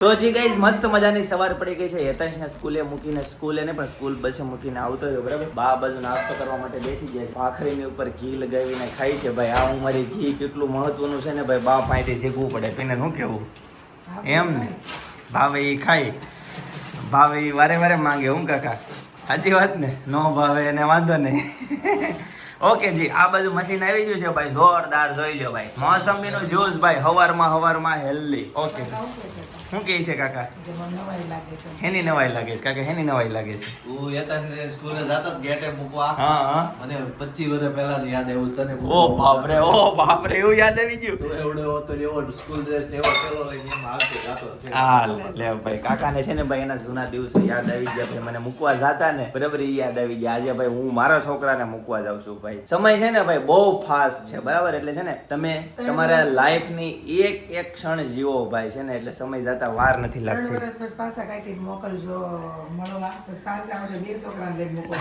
તો જી ગાઈઝ મસ્ત મજાની સવાર પડી ગઈ છે. હેતાંશને સ્કૂલે મૂકીને સ્કૂલે ને પણ સ્કૂલ બસે મૂકીને આવતો રહ્યો બરાબર. બા બાજુ નાસ્તો કરવા માટે બેસી જાય. ભાખરીની ઉપર ઘી લગાવીને ખાઈ છે ભાઈ. આ ઉંમરે ઘી કેટલું મહત્વનું છે ને ભાઈ. બા પાસેથી શીખવું પડે. પીને શું કેવું એમ ને ભાવે એ ખાય, ભાવે એ વારે વારે માંગે. હું કાકા સાચી વાત ને? નો ભાવે એને વાંધો નહીં. ઓકે જી, આ બાજુ મશીન આવી ગયું છે ભાઈ. જોરદાર જોઈ લો ભાઈ. મોસંબીનો જ્યુસ ભાઈ હવારમાં હેલ્ધી. ઓકે શું કહે છે કાકા? હેની નવાઈ લાગે છે કાકા? હેની નવાઈ લાગે છે? તું યતાને સ્કૂલે જાતો ગેટે મૂકવા. હા મને 25 વર્ષ પહેલાની યાદ આવ્યું તને. ઓ બાપરે એવું યાદ આવી ગયું. તું એવડો હતો એવો સ્કૂલ ડ્રેસ ને એવો પેલો લઈને એમ આવતો જાતો. હા લે ભાઈ. કાકાને છે ને ભાઈ એના જૂના દિવસો યાદ આવી ગયા ભાઈ. મને મૂકવા જાતા ને બરાબર એ યાદ આવી ગયા. આજે ભાઈ હું મારા છોકરાને મૂકવા જાઉં છું ભાઈ. સમય છે ને ભાઈ બહુ ફાસ્ટ છે બરાબર. એટલે છે ને તમે તમારા લાઈફની એક ક્ષણ જીવો ભાઈ. છે ને એટલે સમય જતા વાર નથી લાગતી. પછી પાછા કાંઈક મોકલજો મળવા. પછી પાછા આવશે 2 છોકરાને લઈને મોકલજો.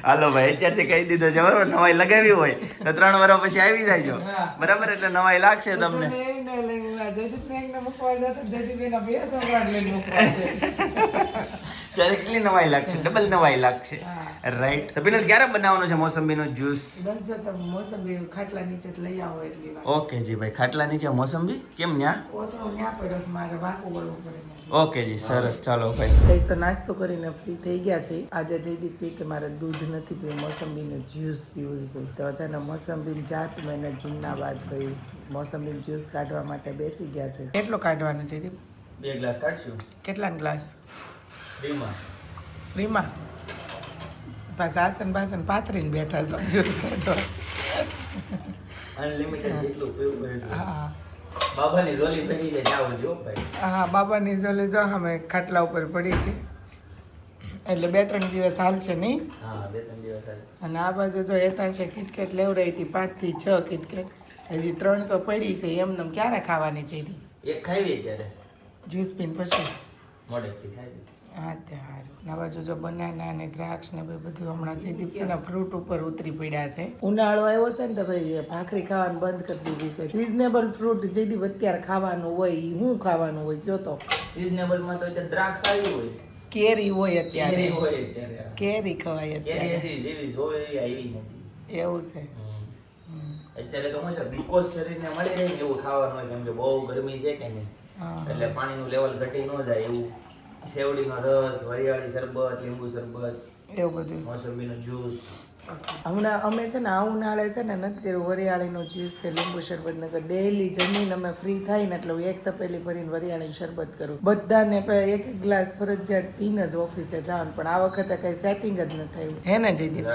હાલો ભાઈ અત્યારથી કહી દીધો છે બરાબર. નવાઈ લગાવી હોય તો 3 વર્ષ પછી આવી જાય બરાબર. એટલે નવાઈ લાગશે તમને. ત્યારે કેટલી નવાઈ લાગશે? ડબલ નવાઈ લાગશે. રાઈટ. તો પેલા ક્યારે બનાવવાનો છે મોસંબીનો જ્યુસ? બનજો તમે મોસંબી ખાટલા નીચે લઈ આવો એટલી વાર. ઓકે જી ભાઈ. ખાટલા નીચે મોસંબી કેમ ન્યા? ઓછો ન્યા પડ્યો છે, મારે વાંકું વળવું પડે. ઓકે જી સરસ. ચાલો ભાઈ. કઈસો નાસ્તો કરીને ફ્રી થઈ ગયા છે. આજે જયદીપ કહે કે મારે દૂધ નથી પીવું, મોસંબીનું જ્યુસ પીવું છે. તો અચાનક મોસંબીની જાત મેં જિંદાબાદ કહ્યું. મોસંબીનું જ્યુસ કાઢવા માટે બેસી ગયા છે. કેટલો કાઢવાનો જયદીપ? 2 ગ્લાસ કાઢશું. કેટલા ગ્લાસ? ફ્રીમાં. પાછા આસન બાસન પાથરીને બેઠા છો જ્યુસ કાઢો. અનલિમિટેડ જેટલું પીવું એટલું. હા બાબાની ઝોલી ભરી જાય જાવ જો ભાઈ. હા બાબાની જોલે જો અમે ખાટલા ઉપર પડી છે એટલે 2-3 દિવસ હાલશે નહીં. હા 2-3 દિવસ હાલ. અને આ બાજુ જો એતા છે કિટકેટ લેવડાવી હતી 5 થી 6 કિટકેટ. હજી 3 તો પડી છે. એમને ક્યારે ખાવાની છે? એક ખાવી ત્યારે જ્યુસ પીને પછી મોડેથી ખાવી. હા તે સારું. આ બાજુ જો બનાના અને દ્રાક્ષ ને બધું હમણાં જયદીપ છે ને ફ્રૂટ ઉપર ઉતરી પડ્યા છે. ઉનાળો આવ્યો છે ને તો ભાઈ ભાખરી ખાવાનું બંધ કરી દીધી છે. સિઝનેબલ ફ્રૂટ જયદીપ અત્યારે ખાવાનું હોય. શું ખાવાનું હોય કયો તો? સિઝનેબલ માં તો અત્યારે દ્રાક્ષ આવી હોય, કેરી હોય અત્યારે. કેરી હોય અત્યારે. કેરી ખવાય કેરી અત્યારે. હજી જેવી જોવે એવી આવી નથી. એવું છે. અત્યારે તો શું છે ગ્લુકોઝ શરીરને મળી રહે ને એવું ખાવાનું હોય. કેમ કે બહુ ગરમી છે કે નહીં, એટલે પાણીનું લેવલ ઘટી ન જાય એવું. શેવડીનો રસ, વરિયાળી શરબત, લીંબુ શરબત, એવું બધું. મોસંબીનો જ્યુસ. હમણાં અમે છે ને આ ઉનાળે છે ને નથી કર્યું વરિયાળીનું જ્યુસ કે લીંબુ શરબત નકર ડેઈલી જમીન અમે ફ્રી થાય ને એટલે હું 1 તપેલી ભરીને વરિયાળી શરબત કરું. બધાને 1 ગ્લાસ ફરજિયાત પીને જ ઓફિસે જવાનું. પણ આ વખતે કઈ સેટિંગ જ ન થયું. હે ને જયદીપ?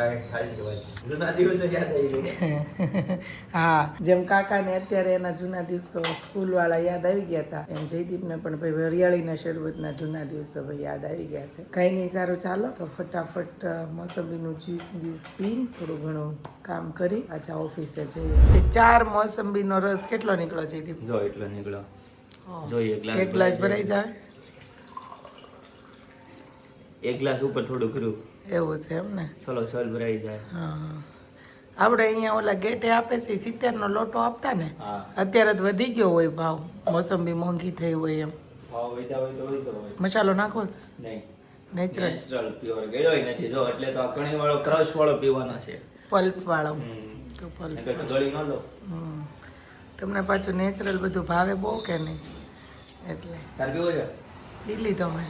જૂના દિવસો યાદ આવી ગયા. હા, જેમ કાકાને અત્યારે એના જૂના દિવસો સ્કૂલ વાળા યાદ આવી ગયા હતા, એમ જયદીપને પણ ભાઈ વરિયાળીના શરબતના જૂના દિવસો ભાઈ યાદ આવી ગયા છે. કઈ નહીં, સારું ચાલો તો ફટાફટ મોસંબીનું જ્યુસ પીને થોડું ઘણું કામ કરી પાછા ઓફિસે જઈએ. 4 મોસંબીનો રસ કેટલો નીકળ્યો જયદીપ? જો એટલો નીકળ્યો. જોઈએ એક ગ્લાસ ભરાઈ જાય. 1 ગ્લાસ ઉપર થોડું કર્યું એવું છે એમ ને? ચલો છલ ભરાઈ જાય. હા, આપણે અહીંયા ઓલા ગેટે આપે છે 70 નો લોટો આપતા ને, હા અત્યારે તો વધી ગયો હોય ભાવ. મોસંબી મોંઘી થઈ હોય એમ. ભાવ વધ્યા હોય તો હોય. મસાલો નાખો છો? નહીં, નેચરલ નેચરલ પ્યોર ગળ્યોય નથી. જો એટલે તો આ કણી વાળો ક્રશ વાળો પીવાનો છે. પલ્પ વાળો. તો પલ્પ નકર તો ગળી ન લો. તમને પાછું નેચરલ બધું ભાવે બહુ કે નહીં એટલે તાર પીવો છે? પી લીધો મેં.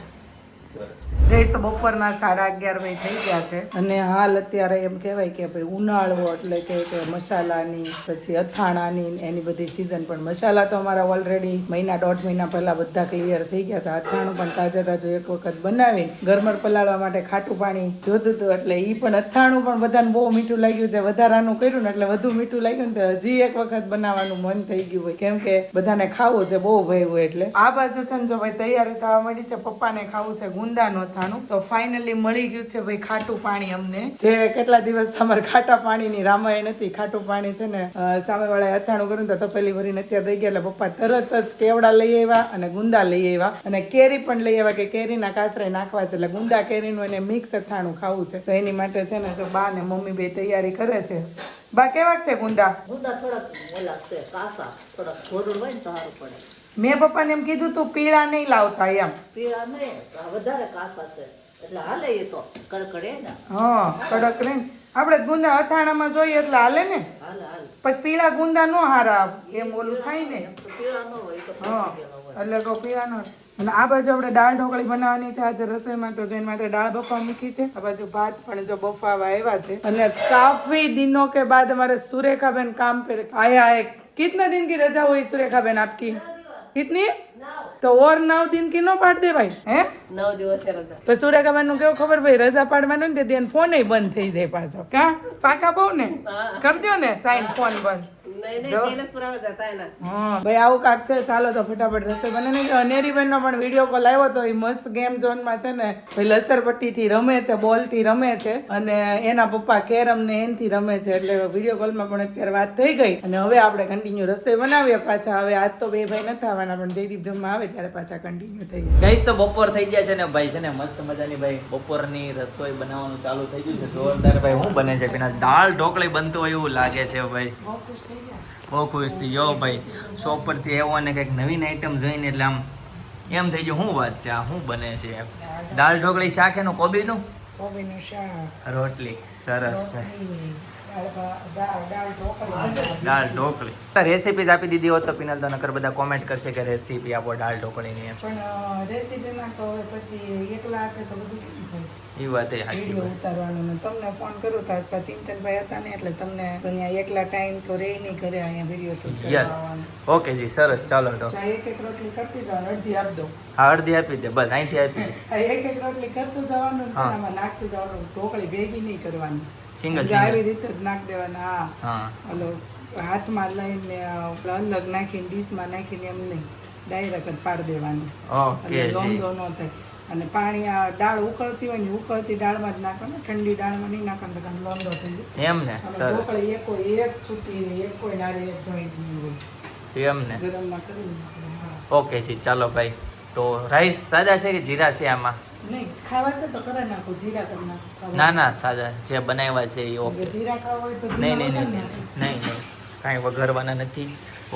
સરસ. ગઈ તો બપોરના 11:30 વાગે થઈ ગયા છે. અને હાલ અત્યારે એમ કહેવાય કે ભાઈ ઉનાળો એટલે કે મસાલાની પછી અથાણાની એની બધી સિઝન. પણ મસાલા તો અમારા ઓલરેડી 1.5 મહિના પહેલા બધા ક્લિયર થઈ ગયા હતા. અથાણું પણ તાજું એક વખત બનાવીને ગરમર પલાળવા માટે ખાટું પાણી જોતું હતું એટલે એ પણ અથાણું પણ બધાને બહુ મીઠું લાગ્યું છે. વધારાનું કર્યું ને એટલે વધુ મીઠું લાગ્યું ને તો હજી એક વખત બનાવવાનું મન થઈ ગયું હોય, કેમ કે બધાને ખાવું છે બહુ ભાઈ હોય. એટલે આ બાજુ છે ને જો ભાઈ તૈયારી થવા મળી છે. પપ્પાને ખાવું છે ગુંદાનું અથાણું. તો ફાઇનલી મળી ગયું છે ભાઈ ખાટું પાણી અમને. જે કેટલા દિવસ તમારે ખાટા પાણીની રામાયણ હતી. ખાટું પાણી છે ને સામેવાળાએ અથાણું કર્યું તો તપેલી ભરીને અત્યારે થઈ ગયા. એટલે પપ્પા તરત જ કેવડા લઈ આવ્યા અને ગુંદા લઈ આવ્યા અને કેરી પણ લઈ આવ્યા કે કેરીના કાસરે નાખવા છે. એટલે ગુંદા કેરીનું એને મિક્સ અથાણું ખાવું છે. તો એની માટે છે ને તો બા ને મમ્મી બે તૈયારી કરે છે. બા કેવાક છે ગુંદા? ગુંદા થોડાક ઓલા છે કાસા, થોડાક ભોરું હોય ને તો સારું પડે. મેં પપ્પાને એમ કીધું તું પીળા નહીં લાવતા એમ. પીળા નહીં, આ વધારે કાસા છે એટલે હાલે એ તો કડકડે ને. હા કડક રહે ને. આપણે ગુંદા અથાણામાં જોઈએ એટલે હાલે ને. હાલે હાલે. પછી પીળા ગુંદા નો હારા એમ ઓલું થાય ને. એમ તો પીળા ન હોય તો હા પીળા હોય. એટલે કહું પીળા નો. અને આ બાજુ આપણે દાળ ઢોકળી બનાવવાની છે આજે રસોઈમાં, તો જેની માટે દાળ બફા મૂકી છે. આ બાજુ ભાત પણ જો બફાવા આવ્યા છે. અને કાફી દિનો કે બાદ हमारे सुरेखा बहन काम पे आया है. कितने दिन की रजा हुई सुरेखा बहन आपकी? कितनी? तो और 9 दिन की नो पाड़ दे भाई હે? 9 દિવસે રજા. તો સુરેખા બહેન નું કેવું ખબર ભાઈ રજા પાડવાનું ને તે ફોન બંધ થઈ જાય પાછો. કા પાકા બહુ ને કરજો ને સાઈન ફોન બંધ. હા ભાઈ આવું કાક છે. ચાલો તો ફટાફટ રસોઈ બનાવી. અનેરી બેન નો પણ વિડીયો કોલ આવ્યો તો એ મસ્ત ગેમ ઝોન માં છે ને ભાઈ લસરપટ્ટી થી રમે છે, બોલ થી રમે છે અને એના પપ્પા કેરમ ને એનથી રમે છે. એટલે વિડીયો કોલ માં પણ અત્યારે વાત થઈ ગઈ અને હવે આપણે કન્ટિન્યુ રસોઈ બનાવીએ પાછા. હવે આજ તો બે ભાઈ નથી આવવાના પણ જયદીપ જમવા આવે ત્યારે પાછા કન્ટિન્યુ થઈ જાય. ગાઈસ તો બપોર થઈ ગયા છે ને ભાઈ છે ને મસ્ત મજાની ભાઈ બપોરની રસોઈ બનાવવાનું ચાલુ થઈ ગયું છે જોરદાર. ભાઈ શું બને છે પેલા દાળ ઢોકળી બનતું હોય એવું લાગે છે ભાઈ. બહુ ખુશ થઈ ગયો ભાઈ. શોપ પરથી આવ્યો અને કંઈક નવીન આઈટમ જોઈને એટલે આમ એમ થઈ ગયું શું વાત છે, આ શું બને છે? દાળ ઢોકળી શાક એનું કોબીનું, કોબીનું શાક, રોટલી. સરસ ભાઈ. દાળ ઢોકળી રેસીપી આપી દીધી હોત તો પિનલ તો નકર બધા કોમેન્ટ કરશે કે રેસીપી આપો દાળ ઢોકળીની એમ. પણ રેસીપીમાં તો પછી એકલા હાથે તો બધું કેમ થાય? એ વાત એ સાચી. વિડીયો ઉતારવાનું ને તમને ફોન કરું તો આજકાલ ચિંતનભાઈ હતા ને એટલે તમને તો અહીંયા એકલા ટાઈમ તો રહી નહીં ઘરે અહીંયા વિડીયો શૂટ કરવા યસ આવવાનું. ઓકે જી સરસ. ચાલો તો એક એક રોટલી કરતી જવાનું, અડધી આપી દો. હા અડધી આપી દે બસ, અહીંથી આપી દે. એક એક રોટલી કરતું જવાનું ને હા. આમાં નાખતું જવાનું. ઢોકળી ભેગી નહીં કરવાની, સિંગલ આવી સિંગલ. રીતે જ નાખ દેવાના. હા હા ઓલો હાથમાં લઈને અલગ નાખીને ડીશમાં નાખીને એમ નહીં, ડાયરેક્ટ જ પાડી દેવાની. ઓકે એટલે જી. લોંદો ન થાય. અને પાણી આ દાળ ઉકળતી હોય ને ઉકળતી દાળમાં જ નાખવાનું, ઠંડી દાળમાં નહીં નાખવાનું કારણ લોંદો થઈ જાય. એમ ને અને સરસ. ઢોકળી એક છૂટી રહે, એક કોઈ નારે એક જોઈન્ટ નહીં હોય. એમ ને ગરમમાં કરીને નાખવાનું. હા. ઓકે જી ચાલો ભાઈ. તો રાઈસ સાદા છે કે જીરા છે આમાં? નહીં ખાવા છે તો કરે નાખો, જીરા કરી નાખો. ના ના સાદા જે બનાવ્યા છે એ ઓકે. જીરા ખાવા હોય તો નહીં નહીં જીરા નહીં વગર નહીં નહીં કાંઈ વઘારવાના નથી.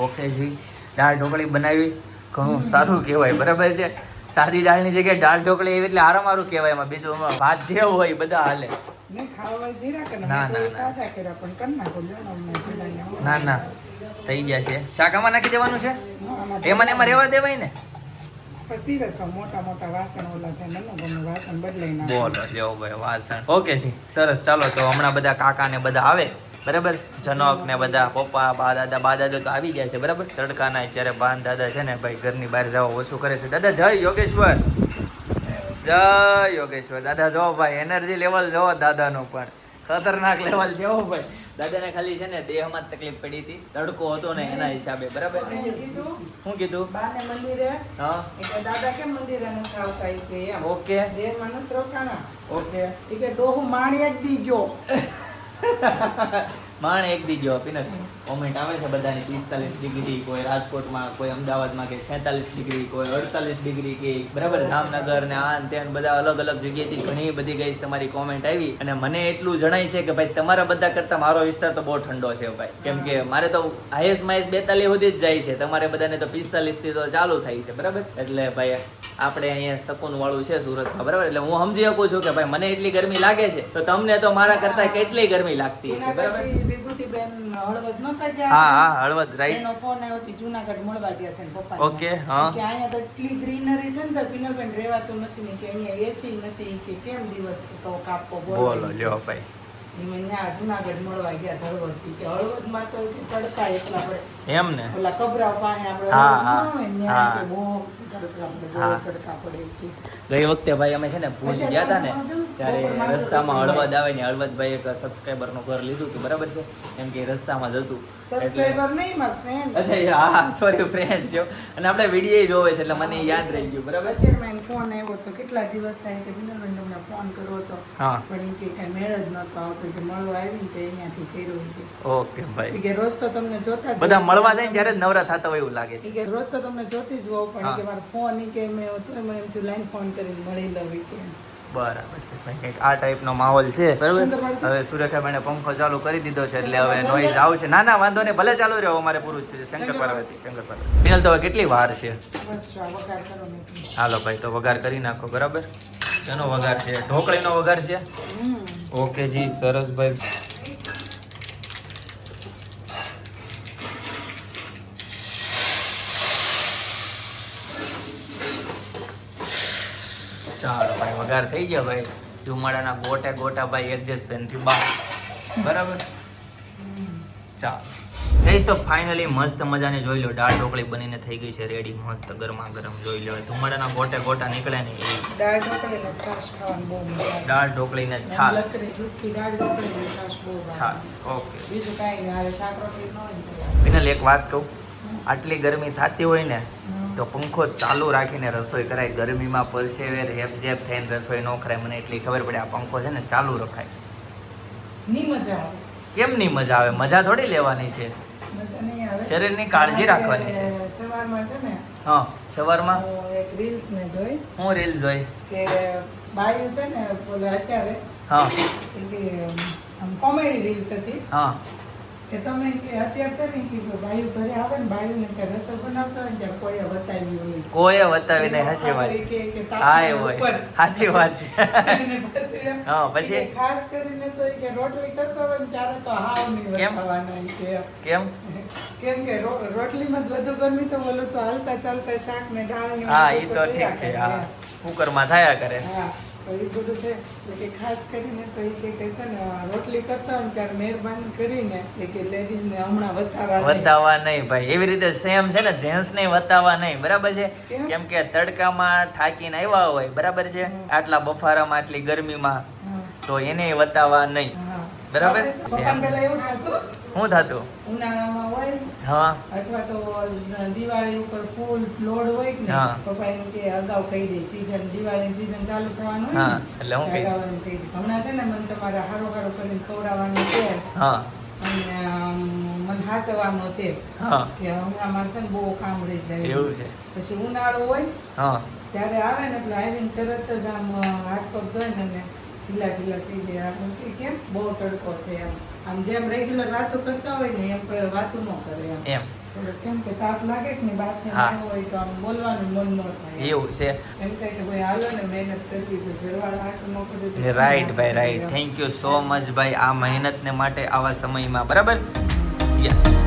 ઓકે જી દાળ ઢોકળી બનાવી ઘણું સારું કહેવાય. બરાબર છે. સાદી દાળની જગ્યાએ દાળ ઢોકળી એવી એટલે આરામ સારું કહેવાય. એમાં બીજું એમાં ભાત જે હોય બધા હાલે. નહીં ખાવા હોય જીરા કરી ના, નાખો. ના, ના. સાદા કર્યા પણ કરી નાખો. જણાવને જીરાને. ના ના થઈ ગયા છે. શાક આમાં નાખી દેવાનું છે? આમાં એમાં ને એમાં રહેવા દેવાય ને? પછી પીરસવા મોટા મોટા વાસણ ઓલા થાય, નાના નાના વાસણ બદલાઈ નાખો. બોલો લેવો ભાઈ વાસણ. ઓકે જી સરસ. ચાલો તો હમણાં બધા કાકા ને બધા આવે. બરાબર. જનક ને બધા પપ્પા બા દાદા તો આવી ગયા છે. બરાબર. તડકાના અત્યારે બાન દાદા છે ને ભાઈ ઘરની બહાર જવા ઓછું કરે છે. દાદા જય યોગેશ્વર, જય યોગેશ્વર. દાદા જો ભાઈ એનર્જી લેવલ જોવો દાદાનો પણ ખતરનાક લેવલ છે. હો ભાઈ દાદાને ખાલી છે ને દેહમાં જ તકલીફ પડી હતી, તડકો હતો ને એના હિસાબે. બરાબર. શું કીધું? બાને મંદિરે હા એટલે દાદા કેમ મંદિરે નથી આવતા ઈ કે એમ. ઓકે દેહમાં નથી રોકાણા. ઓકે. ઈ કે ડોહું માણી એક દી ગયો. માણ એક દી ગયો. પીનલ કોમેન્ટ આવે છે બધાની 45 ડિગ્રી, કોઈ રાજકોટમાં, કોઈ અમદાવાદમાં કે 46 ડિગ્રી, કોઈ 48 ડિગ્રી કે બરાબર જામનગર ને આન તેન બધા અલગ અલગ જગ્યાએથી ઘણી બધી ગઈ તમારી કોમેન્ટ આવી. અને મને એટલું જણાય છે કે ભાઈ તમારા બધા કરતા મારો વિસ્તાર તો બહુ ઠંડો છે ભાઈ. કેમ કે મારે તો હાઈએસ્ટ માઈસ 42 સુધી જ જાય છે, તમારે બધાને તો 45 થી તો ચાલુ થાય છે. બરાબર. એટલે ભાઈ આપણે અહીંયા શકૂન વાળું છે સુરતમાં. બરાબર. એટલે હું સમજી શકું છું કે ભાઈ મને એટલી ગરમી લાગે છે તો તમને તો મારા કરતા કેટલી ગરમી લાગતી હશે. બરાબર. વિભૂતિબેન હળવદ નહોતા ગયા? હા હા હળવદ રાઈટ. એનો ફોન આવ્યો હતો, જુનાગઢ મળવા ગયા છે ને પપ્પા. ઓકે હા. કે અહીંયા તો એટલી ગ્રીનરી છે ને તો પિનલબેન રહેવાતું નથી ને કે અહીંયા એસી નથી કે કેમ દિવસ તો કાપવો બોલો લ્યો ભાઈ. એમાં ત્યાં જુનાગઢ મળવા ગયા છે હળવદથી. કે હળવદમાં તો તડકા એટલા પડે. એમ ને ઓલા કબરાવ પાસે આપણે હા, હળવદ હા, ન હોય ને હા. ત્યાં કે બહુ તડકા પડે, બહુ હા. તડકા પડે કે. ગઈ વખતે ભાઈ અમે છે ને ભુજ ગયા હતા ને ત્યારે રસ્તામાં હળવદ આવે ને હળવદ ભાઈ એક સબસ્ક્રાઈબરનું ઘર લીધું હતું. બરાબર છે. એમ કે રસ્તામાં જ હતું. સબસ્ક્રાઇબર નહીં મારા ફ્રેન્ડ. અચ્છા હા સોરી ફ્રેન્ડ છે. અને આપણે વિડીયો જોવે છે એટલે મને યાદ રહી ગયું. બરાબર. અત્યારે મને ફોન આવ્યો તો કેટલા દિવસ થાય કે પિનલબેન તમને ફોન કર્યો હતો હા પણ ઈ કે કાંઈ મેળ જ નતો આવતો કે મળવા આવીને તે અહીંયાથી કર્યો ઈ કે. ઓકે ભાઈ. ઈ કે રોજ તો તમને જોતા જ બધા હોઉં. મળવા જાય ને ત્યારે જ નવરા થતા હોય એવું લાગે છે. ઈ કે રોજ તો તમને જોતી જ હોઉં પણ ઈ કે હા. મારો ફોન ઈ કે મેં તોય મને એમ થયું લાઈન ફોન કરીને મળી લઉં ઈ કે. બરાબર છે ભાઈ, કંઈક આ ટાઈપનો માહોલ છે બરાબર. સુંદરભાઈ. હવે સુરેખાબેને પંખો ચાલુ કરી દીધો છે એટલે હવે નોઈઝ આવશે. ના ના વાંધો નહીં, ભલે ચાલુ રહ્યો, અમારે પૂરું જ છે. શંકર પાર્વતી મિનલ, તો હવે કેટલી વાર છે? બસ જો આ વઘાર કરો મેથી. હાલો ભાઈ, તો વઘાર કરી નાખો. બરાબર, શેનો વઘાર છે? ઢોકળીનો વઘાર છે. ઓકે જી, સરસ ભાઈ. ચાલો ભાઈ, વઘાર થઈ ગયો ભાઈ. ધુમાડાના ગોટા ગોટા ભાઈ એડજસ્ટ પેનથી બહાર. બરાબર, ચાલો ગઈશ, તો ફાઇનલી મસ્ત મજાની જોઈ લો, દાળ ઢોકળી બનીને થઈ ગઈ છે રેડી, મસ્ત ગરમા ગરમ. જોઈ લો, ધુમાડાના ગોટે ગોટા નીકળે ને એ દાળ ઢોકળી ને છાશ ખાવાની બહુ મજા આવે. દાળ ઢોકળી ને છાશ. લકડી ઝુટકી દાળ ઢોકળી ને છાશ બહુ ભાવે. છાશ, ઓકે. બીજું કાંઈ નહીં, હારે શાક રોટલી ન હોય ને તો. વિનલ, એક વાત કહું, આટલી ગરમી થતી હોય ને તો પંખો ચાલુ રાખીને રસોઈ કરાય. ગરમીમાં પરસેવે રેપઝેપ થઈને રસોઈ ન કરાય. મને એટલી ખબર પડે, આ પંખો છે ને ચાલુ રખાય. ની મજા આવે. કેમ નહીં મજા આવે? મજા થોડી લેવાની છે, મજા નહીં આવે. શરીરની કાળજી રાખવાની છે. સવારમાં છે ને હા, સવારમાં હું એક રીલ્સ ને જોઈ હું રીલ જોઈ. કે બાયું છે ને બોલે અત્યારે હા કે આમ કોમેડી રીલ્સ હતી હા કે તમે કે અત્યારે છે ને કે બાયું ઘરે આવે ને બાયું ને કે રસોઈ બનાવતા હોય ને ત્યારે કોઈએ બતાવ્યું નહીં. કોઈએ બતાવી નહીં. સાચી વાત છે. કે હા એ હોય, સાચી વાત છે. અને પછી એમ હા, પછી? કે ખાસ કરીને તો એ કે રોટલી કરતા હોય ને ત્યારે તો હાવ નહીં કેમ? બતાવવાના ઈ કે કેમ? કેમ કે રોટલીમાં જ વધુ ગરમી તો બોલું તો હાલતા ચાલતા શાક ને દાળ ને હા, બધું એ તો ઠીક છે. હા, કુકરમાં થયા કરે. હા, તો એ બધું છે એટલે કે ખાસ કરીને તો એ કે છે ને રોટલી કરતા હોય ને ત્યારે મહેરબાની કરીને એ કે લેડીઝને હમણાં વતાવવા નહીં ભાઈ. એવી રીતે સેમ છે ને, જેન્ટ્સ ને વતાવવા નહીં. બરાબર છે. કેમ? કેમ કે તડકામાં થાકીને આવ્યા હોય, બરાબર છે, આટલા બફારામાં આટલી ગરમીમાં, તો એને વતાવવા નહીં. બરાબર? પપ્પાને પહેલા એવું થતું શું થતું? ઉનાળામાં હોય હા અથવા તો દિવાળી ઉપર ફૂલ લોડ હોય ને હા. પપ્પા એમ કે અગાઉ કહી દે સીઝન દિવાળી સીઝન ચાલુ થવાનું હોય હા, ને એટલે હું કહી અગાઉ એમ કહી દે. હમણાં છે ને મને તમારે હારો હારો કરીને ખવડાવવાનું છે હા અને મને હાચવાનો છે હા કે હમણાં મારે છે ને બહુ કામ રહી જાય એવું છે. પછી ઉનાળો હોય હા ત્યારે આવે ને એટલે આવીને તરત જ આમ હાથ પગ ધોઈને અને ઢીલા ઢીલા થઈ જાય. આપણે કે કેમ બહુ તડકો છે એમ આમ જેમ રેગ્યુલર વાતો કરતા હોય ને એમ કોઈ વાતો ન કરે એમ એમ થોડું કેમ કે તાપ લાગે કે ને બહારથી હા. આવ્યો હોય તો આમ બોલવાનું મન ન થાય એવું છે. એમ થાય કે ભાઈ હાલો ને મહેનત કરવી તો ઘરવાળા આટલું ન કરે તો રાઈટ ભાઈ, કેમ રાઈટ. એમ. થેન્ક યુ સો મચ ભાઈ, આ મહેનતને માટે આવા સમયમાં. બરાબર, યસ.